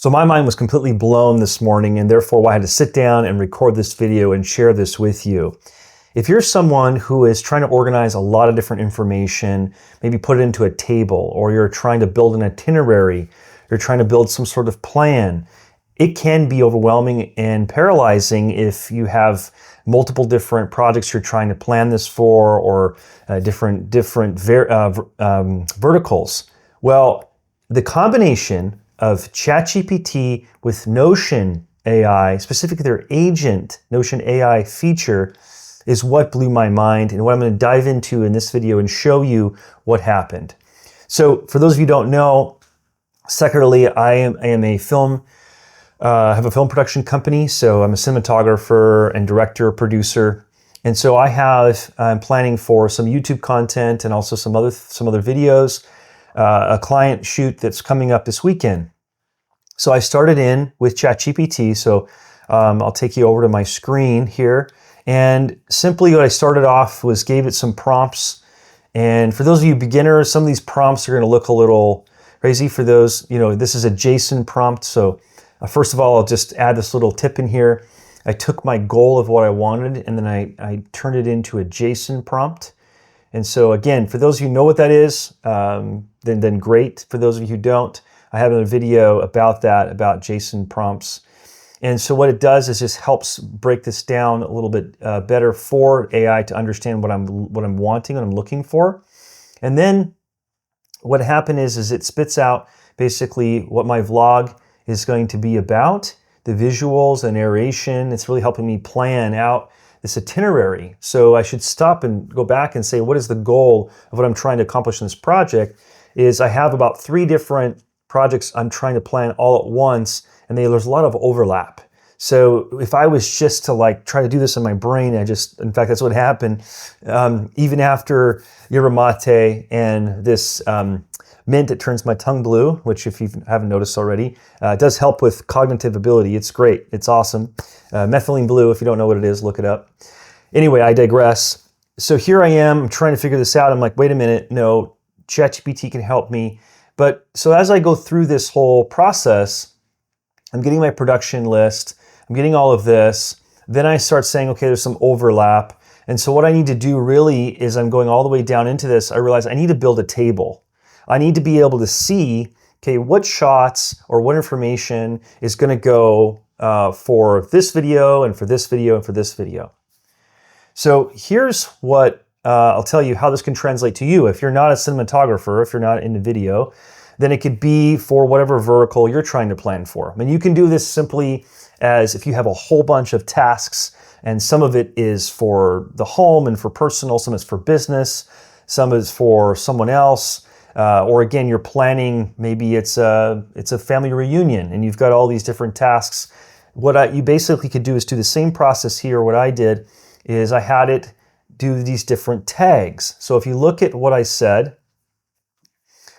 So my mind was completely blown this morning, and therefore I had to sit down and record this video and share this with you. If you're someone who is trying to organize a lot of different information, maybe put it into a table, or you're trying to build an itinerary, you're trying to build some sort of plan, it can be overwhelming and paralyzing if you have multiple different projects you're trying to plan this for, or different verticals. Well, the combination of ChatGPT with Notion AI, specifically their agent Notion AI feature, is what blew my mind and what I'm going to dive into in this video and show you what happened. So for those of you who don't know, secularly, I am a film, have a film production company. So I'm a cinematographer and director, producer. And so I'm planning for some YouTube content and also some other videos, a client shoot that's coming up this weekend. So I started in with ChatGPT. So I'll take you over to my screen here. And simply what I started off was gave it some prompts. And for those of you beginners, some of these prompts are going to look a little crazy. For those, this is a JSON prompt. So first of all, I'll just add this little tip in here. I took my goal of what I wanted and then I turned it into a JSON prompt. And so again, for those of you who know what that is, then great. For those of you who don't, I have a video about that, about JSON prompts. And so what it does is just helps break this down a little bit better for AI to understand what I'm wanting, what I'm looking for. And then what happened is it spits out basically what my vlog is going to be about, the visuals, the narration. It's really helping me plan out this itinerary. So I should stop and go back and say, what is the goal of what I'm trying to accomplish in this project? Is I have about 3 different projects I'm trying to plan all at once, and there's a lot of overlap. So if I was just to try to do this in my brain, in fact, that's what happened. Even after yerba mate and this mint that turns my tongue blue, which if you haven't noticed already, does help with cognitive ability. It's great, it's awesome. Methylene blue, if you don't know what it is, look it up. Anyway, I digress. So here I am, I'm trying to figure this out. I'm like, wait a minute, no, ChatGPT can help me. But so as I go through this whole process, I'm getting my production list, I'm getting all of this, then I start saying, okay, there's some overlap. And so what I need to do really is I'm going all the way down into this, I realize I need to build a table. I need to be able to see, okay, what shots or what information is gonna go for this video and for this video and for this video. So here's what I'll tell you how this can translate to you. If you're not a cinematographer, if you're not into video, then it could be for whatever vertical you're trying to plan for. I mean, you can do this simply as if you have a whole bunch of tasks, and some of it is for the home and for personal, some is for business, some is for someone else, or again, you're planning, maybe it's a family reunion and you've got all these different tasks. What you basically could do is do the same process here. What I did is I had it do these different tags. So if you look at what I said,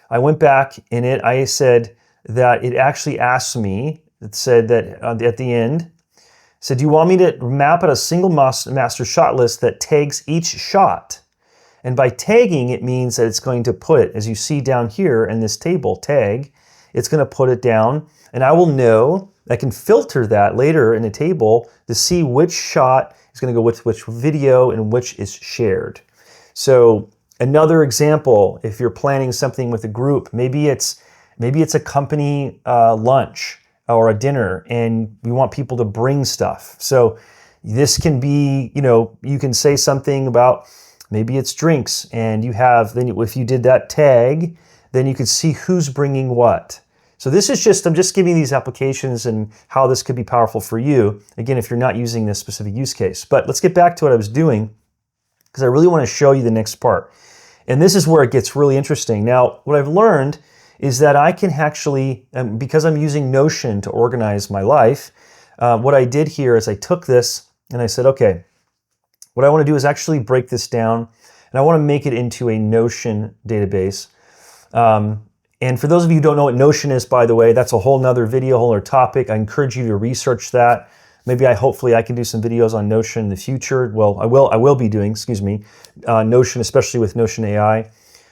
I went back in it, I said that it actually asked me, it said that at the end, said, do you want me to map out a single master shot list that tags each shot? And by tagging, it means that it's going to put it, as you see down here in this table, tag, it's going to put it down, and I will know, I can filter that later in the table to see which shot is going to go with which video and which is shared. So another example, if you're planning something with a group, maybe it's a company lunch or a dinner, and we want people to bring stuff. So this can be, you can say something about maybe it's drinks, and then if you did that tag, then you could see who's bringing what. So this is I'm just giving these applications and how this could be powerful for you. Again, if you're not using this specific use case. But let's get back to what I was doing, because I really want to show you the next part. And this is where it gets really interesting. Now, what I've learned is that I can actually, because I'm using Notion to organize my life, what I did here is I took this and I said, okay, what I want to do is actually break this down, and I want to make it into a Notion database. And for those of you who don't know what Notion is, by the way, that's a whole nother video, a whole other topic. I encourage you to research that. Maybe hopefully I can do some videos on Notion in the future. Well, I will be doing, Notion, especially with Notion AI.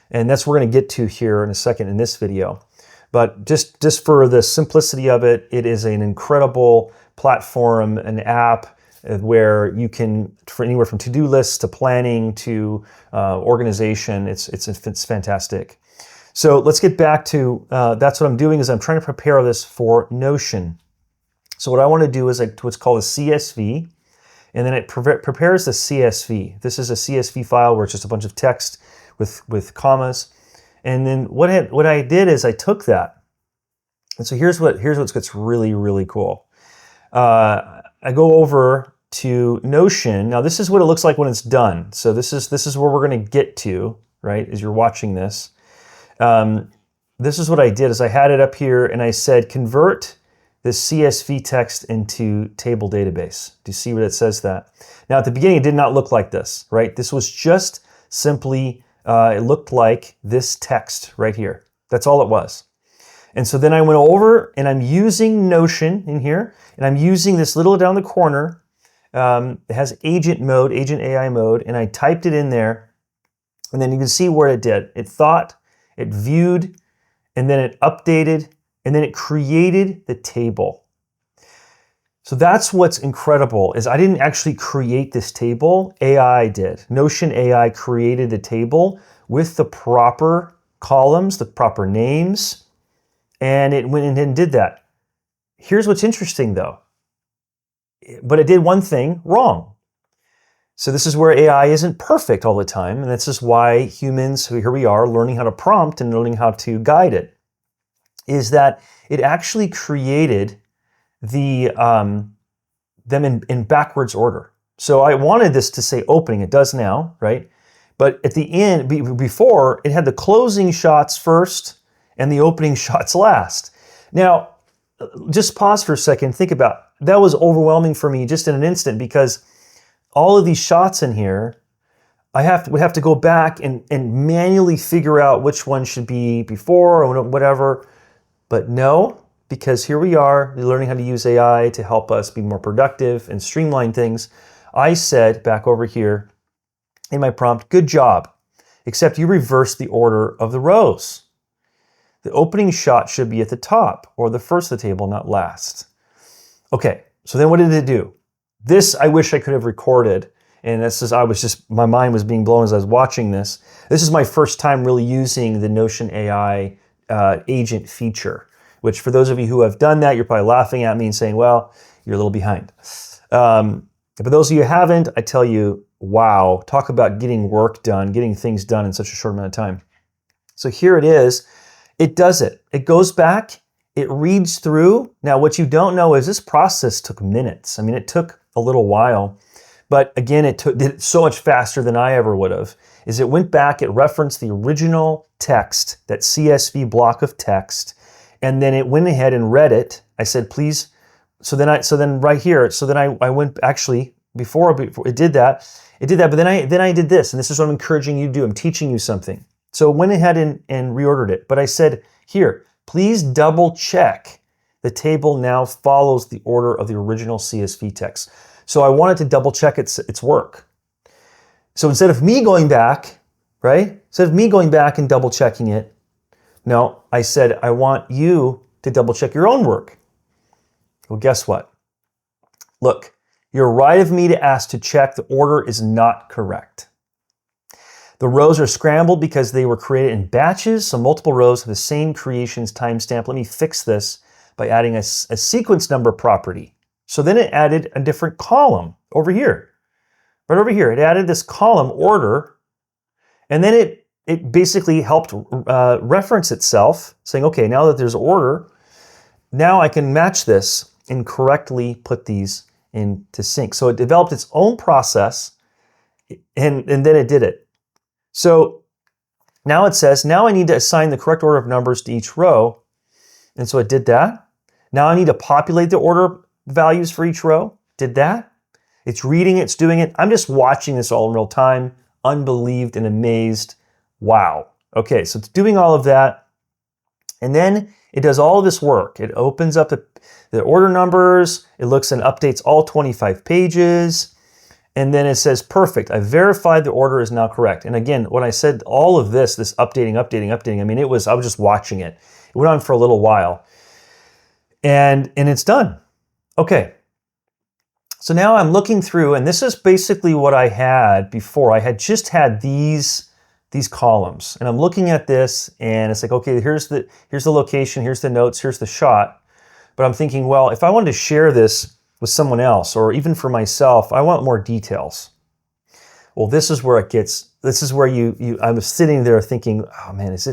And that's what we're going to get to here in a second in this video. But just for the simplicity of it, it is an incredible platform, an app where you can, for anywhere from to-do lists to planning to organization, it's fantastic. So let's get back to, that's what I'm doing is I'm trying to prepare this for Notion. So what I want to do is what's called a CSV, and then it prepares the CSV. This is a CSV file where it's just a bunch of text with commas. And then what I did is I took that. And so here's what gets really, really cool. I go over to Notion. Now this is what it looks like when it's done. So this is where we're going to get to, right, as you're watching this. This is what I did is I had it up here and I said, convert this CSV text into table database. Do you see what it says that? Now at the beginning, it did not look like this, right? This was just simply, it looked like this text right here. That's all it was. And so then I went over and I'm using Notion in here, and I'm using this little down the corner. It has agent mode, agent AI mode, and I typed it in there, and then you can see what it did. It thought, it viewed, and then it updated, and then it created the table. So that's what's incredible is I didn't actually create this table, AI did. Notion AI created the table with the proper columns, the proper names, and it went and did that. Here's what's interesting though, but it did one thing wrong. So this is where AI isn't perfect all the time, and this is why humans, here we are, learning how to prompt and learning how to guide it, is that it actually created them in backwards order. So I wanted this to say opening, it does now, right? But at the end, before, it had the closing shots first and the opening shots last. Now, just pause for a second, think about, that was overwhelming for me just in an instant, because all of these shots in here, would have to go back and manually figure out which one should be before or whatever. But no, because here we are, learning how to use AI to help us be more productive and streamline things. I said back over here in my prompt, good job, except you reversed the order of the rows. The opening shot should be at the top or the first of the table, not last. Okay, so then what did it do? This I wish I could have recorded, and this is, my mind was being blown as I was watching this. This is my first time really using the Notion AI agent feature, which for those of you who have done that, you're probably laughing at me and saying, well, you're a little behind. But those of you who haven't, I tell you, wow, talk about getting work done, getting things done in such a short amount of time. So here it is. It does it. It goes back, it reads through. Now, what you don't know is this process took minutes. I mean, it took a little while, but again, did it so much faster than I ever would have. Is it went back, it referenced the original text, that CSV block of text, and then it went ahead and read it. I said, please. So then I went, actually, before it did that, but then I did this, and this is what I'm encouraging you to do. I'm teaching you something. So it went ahead and reordered it. But I said, here, please double check the table now follows the order of the original CSV text. So I wanted to double check its work. So instead of me going back, right? Instead of me going back and double checking it, no, I said, I want you to double check your own work. Well, guess what? Look, you're right of me to ask to check the order is not correct. The rows are scrambled because they were created in batches, so multiple rows have the same creation's timestamp. Let me fix this by adding a sequence number property. So then it added a different column over here. Right over here, it added this column order, and then it basically helped reference itself, saying, okay, now that there's order, now I can match this and correctly put these into sync. So it developed its own process, and then it did it. So now it says, now I need to assign the correct order of numbers to each row. And so it did that. Now I need to populate the order values for each row. Did that. It's reading it, it's doing it. I'm just watching this all in real time, unbelieved and amazed. Wow. Okay, so it's doing all of that. And then it does all of this work. It opens up the order numbers. It looks and updates all 25 pages. And then it says, perfect, I verified the order is now correct. And again, when I said all of this updating, I mean, I was just watching it. It went on for a little while. And it's done. Okay. So now I'm looking through, and this is basically what I had before. I had just had these columns, and I'm looking at this, and it's like, okay, here's the location, here's the notes, here's the shot. But I'm thinking, well, if I wanted to share this with someone else, or even for myself, I want more details. Well, this is where it gets. This is where I was sitting there thinking, oh man, is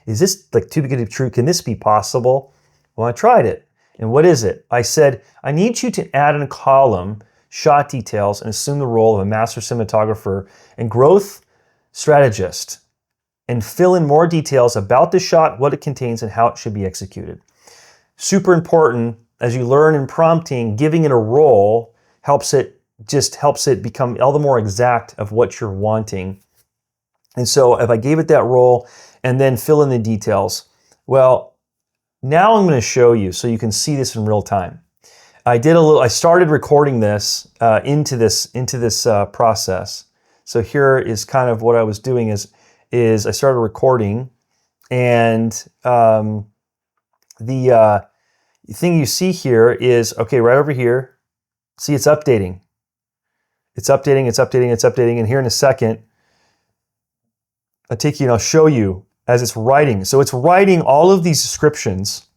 this like too good to be true? Can this be possible? Well, I tried it. And what is it? I said, I need you to add in a column, shot details, and assume the role of a master cinematographer and growth strategist, and fill in more details about the shot, what it contains, and how it should be executed. Super important, as you learn in prompting, giving it a role helps it become all the more exact of what you're wanting. And so if I gave it that role and then fill in the details, well, now I'm going to show you so you can see this in real time. I started recording this into this process. So here is kind of what I was doing is I started recording, and the thing you see here is, okay, right over here, see it's updating. It's updating, and here in a second, I'll take you and I'll show you as it's writing. So it's writing all of these descriptions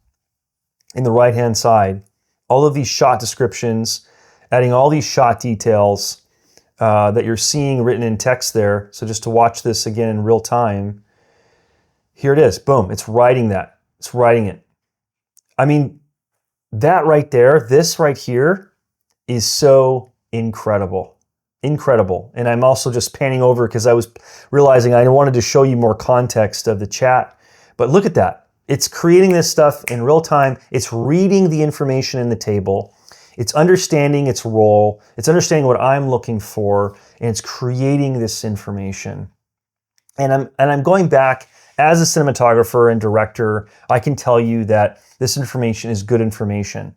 in the right-hand side, all of these shot descriptions, adding all these shot details that you're seeing written in text there. So just to watch this again in real time, here it is, boom, it's writing that. It's writing it. I mean, that right there, this right here is so incredible. Incredible. And I'm also just panning over because I was realizing I wanted to show you more context of the chat. But look at that. It's creating this stuff in real time. It's reading the information in the table. It's understanding its role. It's understanding what I'm looking for, and it's creating this information. And I'm going back as a cinematographer and director. I can tell you that this information is good information.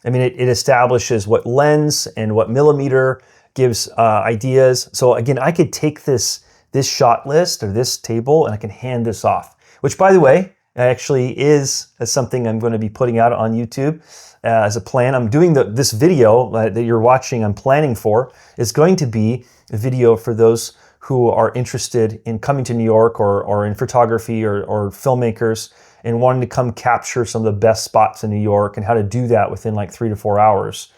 I mean, it establishes what lens and what millimeter gives ideas. So again, I could take this shot list or this table and I can hand this off, which by the way, actually is something I'm going to be putting out on YouTube as a plan. I'm doing this video that you're watching, I'm planning for, is going to be a video for those who are interested in coming to New York or in photography or filmmakers and wanting to come capture some of the best spots in New York and how to do that within like 3 to 4 hours.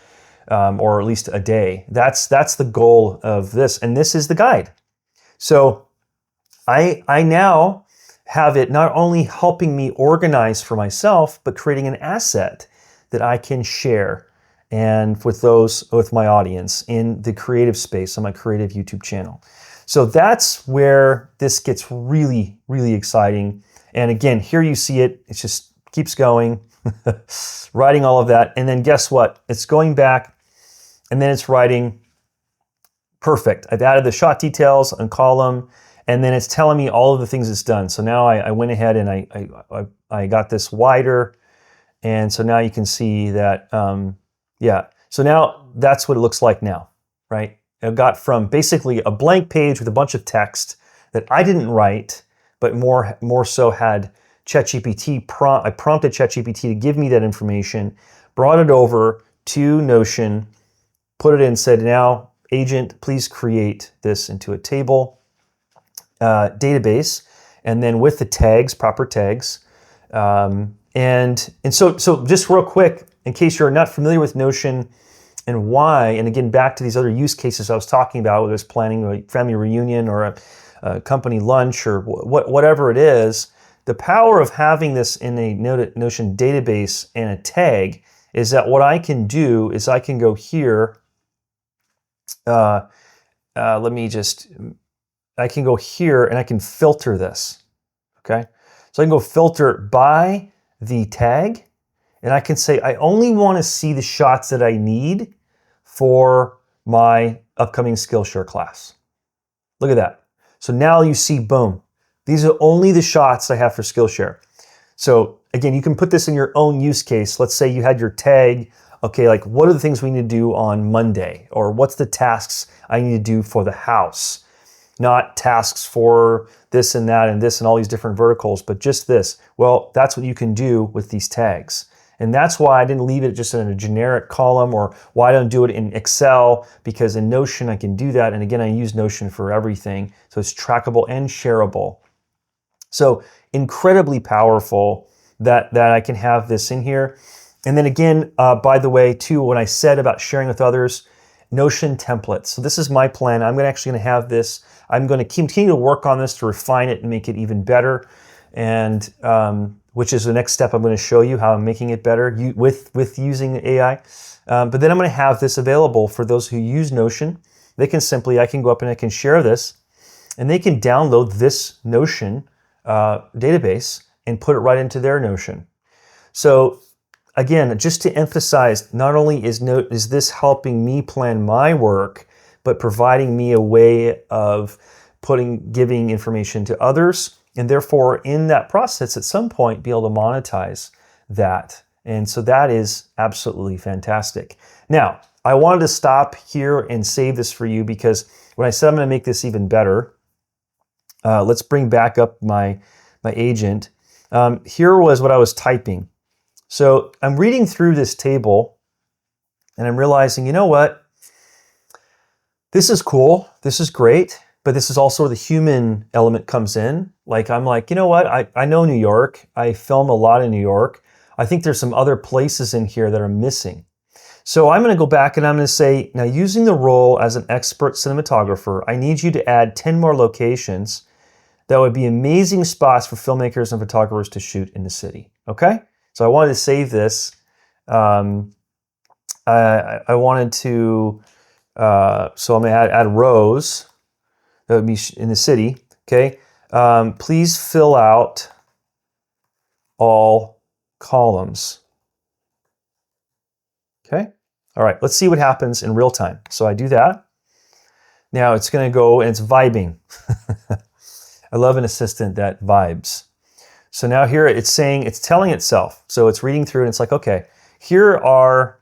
Or at least a day. That's the goal of this, and this is the guide. So I now have it not only helping me organize for myself, but creating an asset that I can share and with my audience in the creative space on my creative YouTube channel. So that's where this gets really, really exciting. And again, here you see it. It just keeps going, writing all of that, and then guess what? It's going back. And then it's writing, perfect. I've added the shot details and column, and then it's telling me all of the things it's done. So now I went ahead and I got this wider, and so now you can see that, yeah. So now that's what it looks like now, right? I got from basically a blank page with a bunch of text that I didn't write, but more so had ChatGPT I prompted ChatGPT to give me that information, brought it over to Notion, put it in, said, now, agent, please create this into a table database, and then with the tags, proper tags. And so just real quick, in case you're not familiar with Notion and why, and again, back to these other use cases I was talking about, whether it's planning a family reunion or a company lunch or whatever it is, the power of having this in a Notion database and a tag is that what I can do is I can go here. I can go here and I can filter this, okay? So I can go filter by the tag, and I can say, I only want to see the shots that I need for my upcoming Skillshare class. Look at that. So now you see, boom, these are only the shots I have for Skillshare. So again, you can put this in your own use case. Let's say you had your tag, okay, like what are the things we need to do on Monday? Or what's the tasks I need to do for the house? not tasks for this and that and this and all these different verticals, but just this. Well, that's what you can do with these tags. And that's why I didn't leave it just in a generic column, or why I don't do it in Excel, because in Notion I can do that. And again, I use Notion for everything. So it's trackable and shareable. So incredibly powerful that I can have this in here. And then again, by the way, too, when I said about sharing with others, Notion templates. So this is my plan. I'm actually going to have this. I'm going to continue to work on this to refine it and make it even better. And which is the next step. I'm going to show you how I'm making it better with using AI. But then I'm going to have this available for those who use Notion. I can go up and I can share this, and they can download this Notion database and put it right into their Notion. So again, just to emphasize, not only is this helping me plan my work, but providing me a way of giving information to others, and therefore in that process at some point be able to monetize that. And so that is absolutely fantastic. Now, I wanted to stop here and save this for you, because when I said I'm going to make this even better, let's bring back up my agent. Here was what I was typing. So I'm reading through this table and I'm realizing, you know what? This is cool. This is great. But this is also where the human element comes in. Like, I'm like, you know what? I know New York. I film a lot in New York. I think there's some other places in here that are missing. So I'm going to go back and I'm going to say, now using the role as an expert cinematographer, I need you to add 10 more locations that would be amazing spots for filmmakers and photographers to shoot in the city. Okay? So I wanted to save this. I wanted to, so I'm going to add rows that would be in the city. Okay? Please fill out all columns. Okay? All right, let's see what happens in real time. So I do that. Now it's going to go and it's vibing. I love an assistant that vibes. So now here it's telling itself. So it's reading through and it's like, okay, here are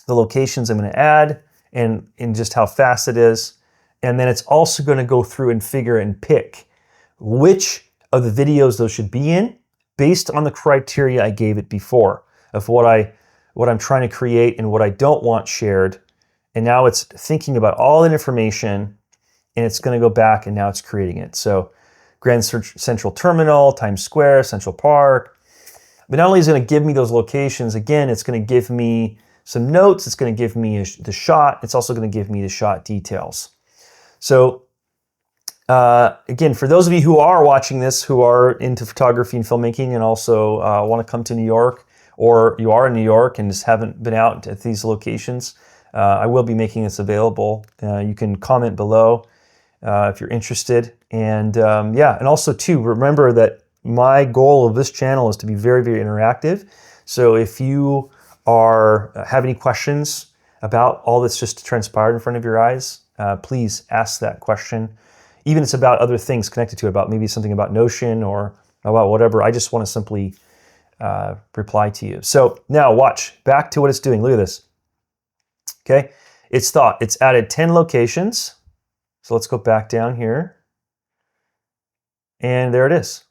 the locations I'm going to add and just how fast it is. And then it's also going to go through and figure and pick which of the videos those should be in based on the criteria I gave it before of what I'm trying to create and what I don't want shared. And now it's thinking about all that information and it's going to go back and now it's creating it. So Grand Central Terminal, Times Square, Central Park. But not only is it going to give me those locations, again, it's going to give me some notes. It's going to give me the shot. It's also going to give me the shot details. So again, for those of you who are watching this, who are into photography and filmmaking and also want to come to New York, or you are in New York and just haven't been out at these locations, I will be making this available. You can comment below if you're interested. And and also too, remember that my goal of this channel is to be very, very interactive. So if you have any questions about all that's just transpired in front of your eyes, please ask that question. Even if it's about other things connected to it, about maybe something about Notion or about whatever, I just want to simply reply to you. So now watch, back to what it's doing. Look at this. Okay, it's added 10 locations. So let's go back down here. And there it is.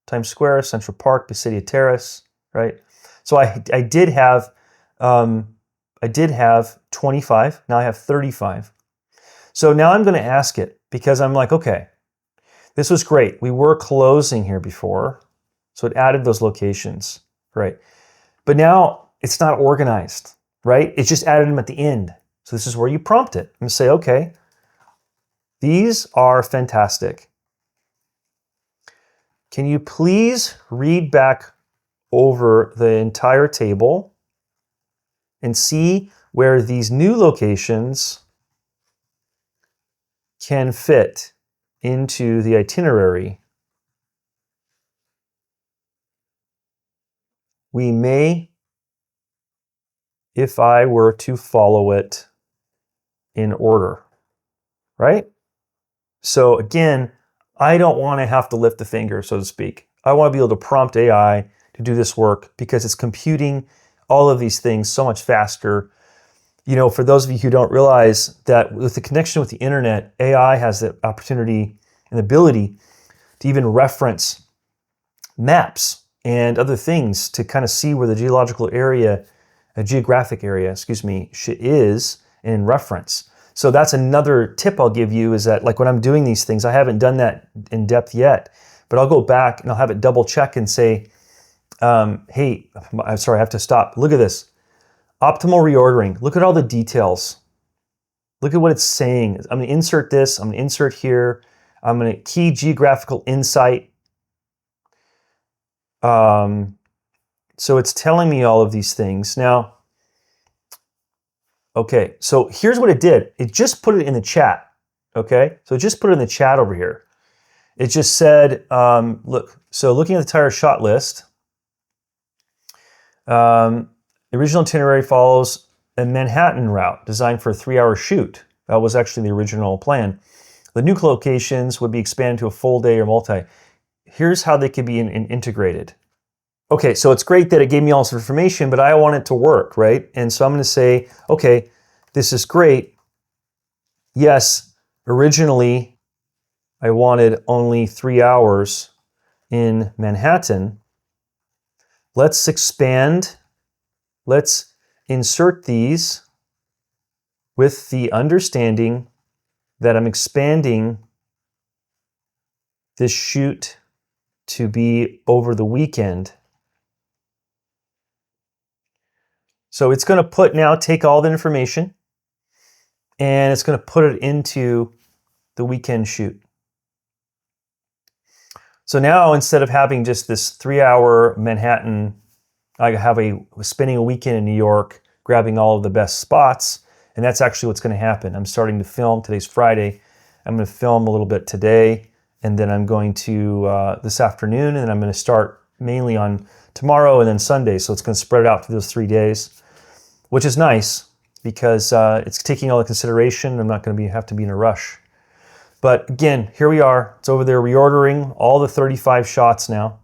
Times Square, Central Park, Basidia Terrace, right? So I did have 25. Now I have 35. So now I'm going to ask it, because I'm like, okay, this was great. We were closing here before. So it added those locations, right? But now it's not organized, right? It just added them at the end. So this is where you prompt it. I'm going to say, okay, these are fantastic. Can you please read back over the entire table and see where these new locations can fit into the itinerary? We may, if I were to follow it in order, right? So again, I don't want to have to lift the finger, so to speak. I want to be able to prompt AI to do this work because it's computing all of these things so much faster. For those of you who don't realize that with the connection with the internet, AI has the opportunity and ability to even reference maps and other things to kind of see where the geographic area, is in reference. So that's another tip I'll give you, is that like when I'm doing these things, I haven't done that in depth yet, but I'll go back and I'll have it double check and say, hey, I'm sorry, I have to stop. Look at this. Optimal reordering. Look at all the details. Look at what it's saying. I'm going to insert this. I'm going to insert here. I'm going to key geographical insight. So it's telling me all of these things. Now, okay, so here's what it did. It just put it in the chat, okay? So it just put it in the chat over here. It just said, looking at the entire shot list, the original itinerary follows a Manhattan route designed for a 3-hour shoot. That was actually the original plan. The new locations would be expanded to a full day or multi. Here's how they could be integrated. Okay, so it's great that it gave me all this information, but I want it to work, right? And so I'm going to say, okay, this is great. Yes, originally I wanted only 3 hours in Manhattan. Let's expand. Let's insert these with the understanding that I'm expanding this shoot to be over the weekend. So it's going to take all the information and it's going to put it into the weekend shoot. So now instead of having just this 3-hour Manhattan, I have spending a weekend in New York, grabbing all of the best spots, and that's actually what's going to happen. I'm starting to film. Today's Friday. I'm going to film a little bit today, and then I'm going to this afternoon, and then I'm going to start mainly on tomorrow and then Sunday. So it's going to spread it out through those 3 days, which is nice because it's taking all the consideration. I'm not going to have to be in a rush. But again, here we are. It's over there reordering all the 35 shots now.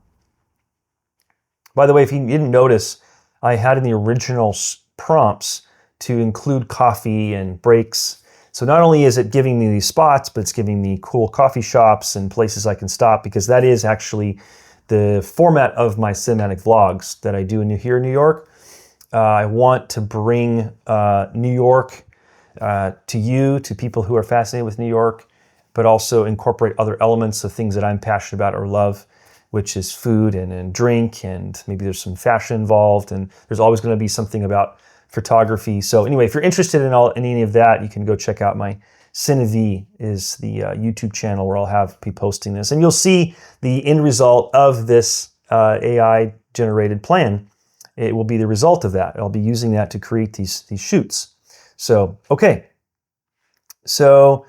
By the way, if you didn't notice, I had in the original prompts to include coffee and breaks. So not only is it giving me these spots, but it's giving me cool coffee shops and places I can stop, because that is actually the format of my cinematic vlogs that I do here in New York. I want to bring New York to people who are fascinated with New York, but also incorporate other elements of things that I'm passionate about or love, which is food and drink, and maybe there's some fashion involved, and there's always going to be something about photography. So anyway, if you're interested in any of that, you can go check out my CineV is the YouTube channel where I'll be posting this, and you'll see the end result of this AI generated plan. It will be the result of that. I'll be using that to create these shoots. So okay, so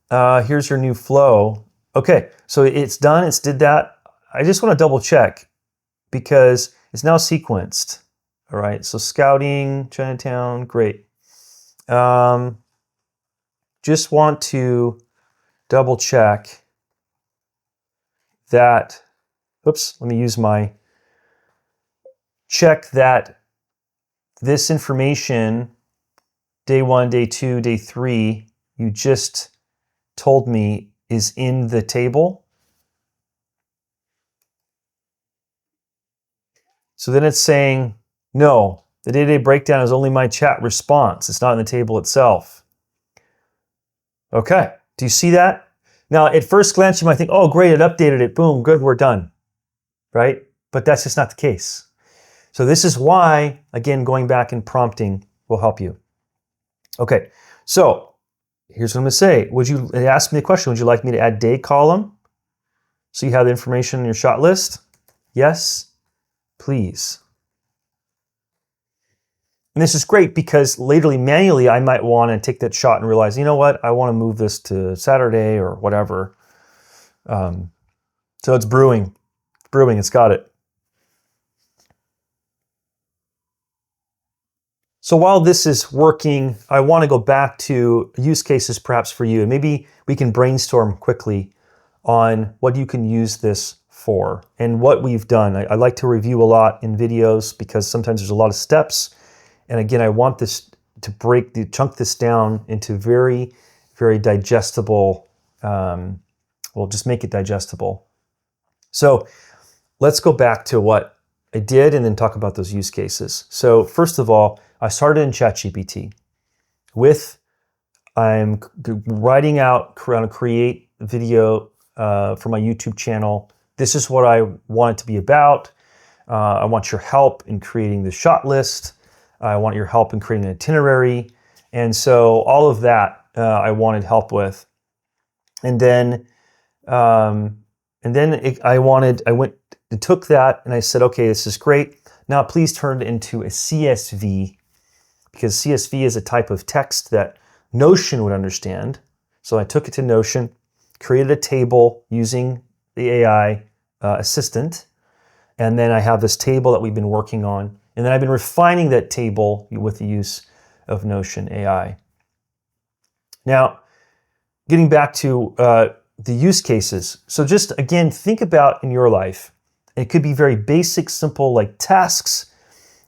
here's your new flow. Okay, so it's done. It's did that. I just want to double check because it's now sequenced. All right, so scouting, Chinatown, great. Just want to double check that, oops, let me use my, check that this information, day 1, day 2, day 3, you just told me is in the table. So then it's saying, no, the day-to-day breakdown is only my chat response. It's not in the table itself. Okay, do you see that? Now, at first glance, you might think, oh, great, it updated it. Boom, good, we're done, right? But that's just not the case. So this is why, again, going back and prompting will help you. Okay, so here's what I'm going to say. It asked me the question, would you like me to add day column so you have the information in your shot list? Yes, please. And this is great because laterally, manually, I might want to take that shot and realize, you know what, I want to move this to Saturday or whatever. So it's brewing, it's got it. So while this is working, I want to go back to use cases perhaps for you, and maybe we can brainstorm quickly on what you can use this for and what we've done. I like to review a lot in videos because sometimes there's a lot of steps. And again, I want this chunk this down into very, very digestible, just make it digestible. So let's go back to what I did and then talk about those use cases. So first of all, I started in ChatGPT I'm writing out how to create video for my YouTube channel. This is what I want it to be about. I want your help in creating the shot list. I want your help in creating an itinerary. And so all of that I wanted help with. And then I took that and I said, okay, this is great. Now please turn it into a CSV, because CSV is a type of text that Notion would understand. So I took it to Notion, created a table using the AI assistant, and then I have this table that we've been working on, and then I've been refining that table with the use of Notion AI. Now, getting back to the use cases. So just again, think about in your life. It could be very basic, simple, like tasks.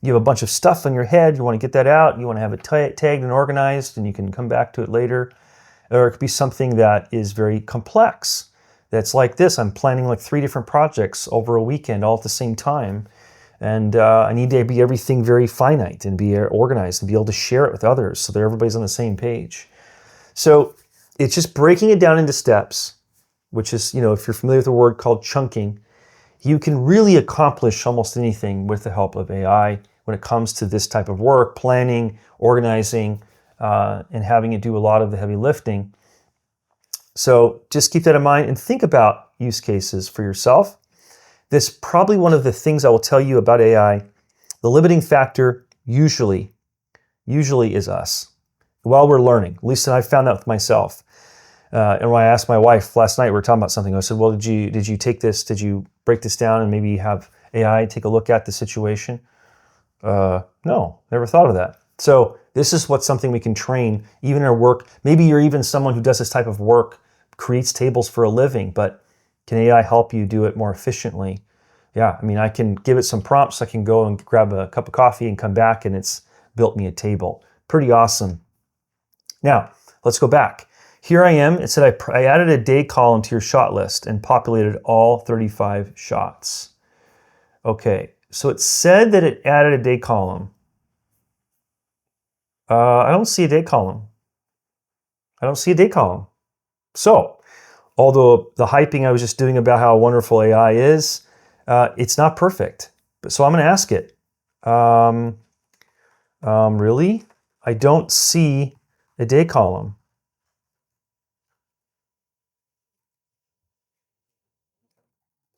You have a bunch of stuff in your head. You want to get that out. You want to have it tagged and organized, and you can come back to it later. Or it could be something that is very complex. That's like this. I'm planning like 3 different projects over a weekend all at the same time. And I need to be everything very finite and be organized and be able to share it with others so that everybody's on the same page. So it's just breaking it down into steps, which is, if you're familiar with the word called chunking, you can really accomplish almost anything with the help of AI when it comes to this type of work, planning, organizing, and having it do a lot of the heavy lifting. So just keep that in mind and think about use cases for yourself. This is probably one of the things I will tell you about AI. The limiting factor usually is us while we're learning. At least I found that with myself. And when I asked my wife last night, we were talking about something. I said, well, did you take this? Did you break this down and maybe have AI take a look at the situation? No, never thought of that. So this is something we can train even in our work. Maybe you're even someone who does this type of work, creates tables for a living, but can AI help you do it more efficiently? Yeah, I can give it some prompts. I can go and grab a cup of coffee and come back and it's built me a table. Pretty awesome. Now, let's go back. Here I am. It said I added a day column to your shot list and populated all 35 shots. Okay, so it said that it added a day column. I don't see a day column. So, although the hyping I was just doing about how wonderful AI is, it's not perfect. So I'm going to ask it. Really? I don't see a day column.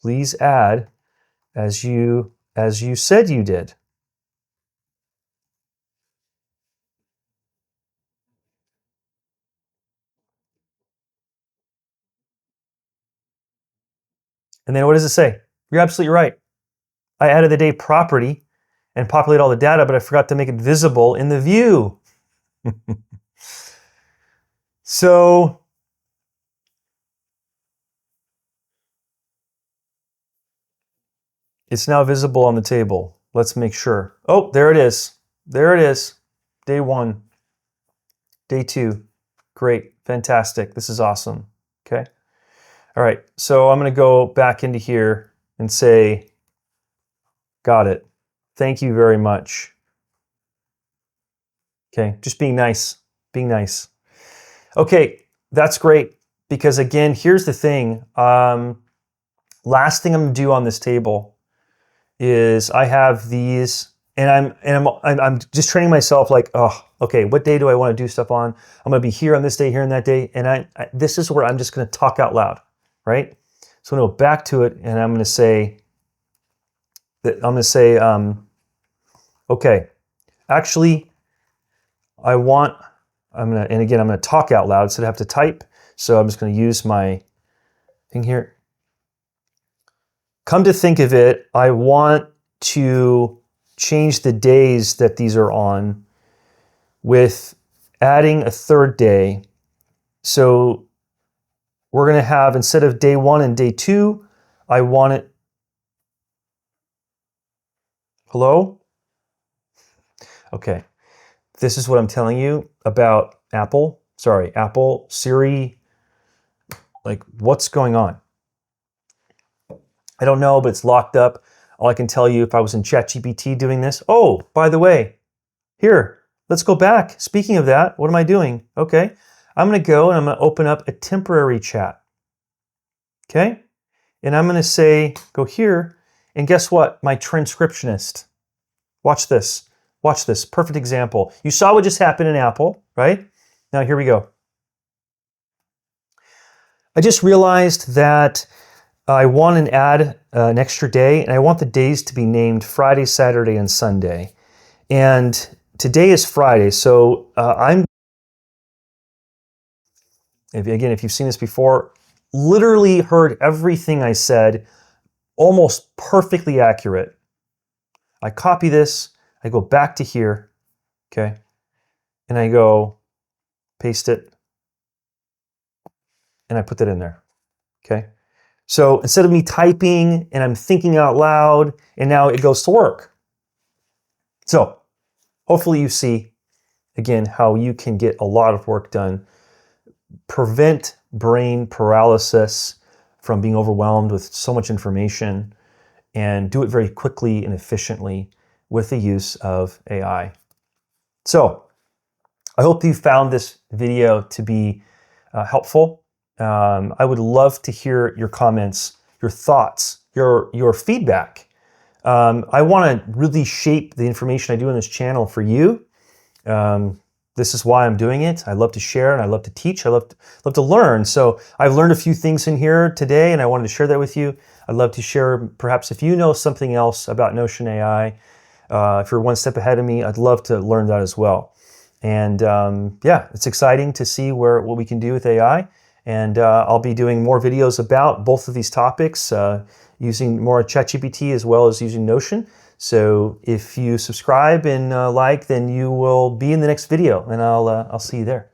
Please add as you said you did. And then what does it say? You're absolutely right. I added the day property and populate all the data, but I forgot to make it visible in the view. So it's now visible on the table. Let's make sure. Oh, there it is. There it is. Day 1, day 2. Great, fantastic. This is awesome. Okay. All right. So I'm going to go back into here and say, got it. Thank you very much. Okay. Just being nice. Okay. That's great. Because again, here's the thing. Last thing I'm going to do on this table is I have these, and I'm just training myself like, oh, okay, what day do I want to do stuff on? I'm going to be here on this day, here on that day, and this is where I'm just going to talk out loud, right? So I'm going to go back to it, and I'm going to say, okay, actually, I'm going to talk out loud instead of have to type. So I'm just going to use my thing here. Come to think of it, I want to change the days that these are on with adding a third day. So we're going to have, instead of day 1 and day 2, I want it. Hello? Okay. this is what I'm telling you about Apple, Siri, like what's going on? I don't know, but it's locked up. All I can tell you, if I was in ChatGPT doing this, oh, by the way, here, let's go back. Speaking of that, what am I doing? Okay, I'm gonna go and I'm gonna open up a temporary chat, okay? And I'm gonna say, go here, and guess what? My transcriptionist. Watch this. Watch this. Perfect example. You saw what just happened in Apple, right? Now here we go. I just realized that I want to add an extra day, and I want the days to be named Friday, Saturday, and Sunday. And today is Friday, so if you've seen this before, literally heard everything I said, almost perfectly accurate. I copy this, I go back to here, okay, and I go paste it, and I put that in there, okay? So instead of me typing and I'm thinking out loud, and now it goes to work. So hopefully you see, again, how you can get a lot of work done, prevent brain paralysis from being overwhelmed with so much information, and do it very quickly and efficiently with the use of AI. So I hope you found this video to be helpful. I would love to hear your comments, your thoughts, your feedback. I want to really shape the information I do on this channel for you. This is why I'm doing it. I love to share and I love to teach. I love to learn. So I've learned a few things in here today and I wanted to share that with you. I'd love to share, perhaps if you know something else about Notion AI, if you're one step ahead of me, I'd love to learn that as well. And yeah, it's exciting to see what we can do with AI. And I'll be doing more videos about both of these topics, using more ChatGPT as well as using Notion. So if you subscribe and like, then you will be in the next video, and I'll see you there.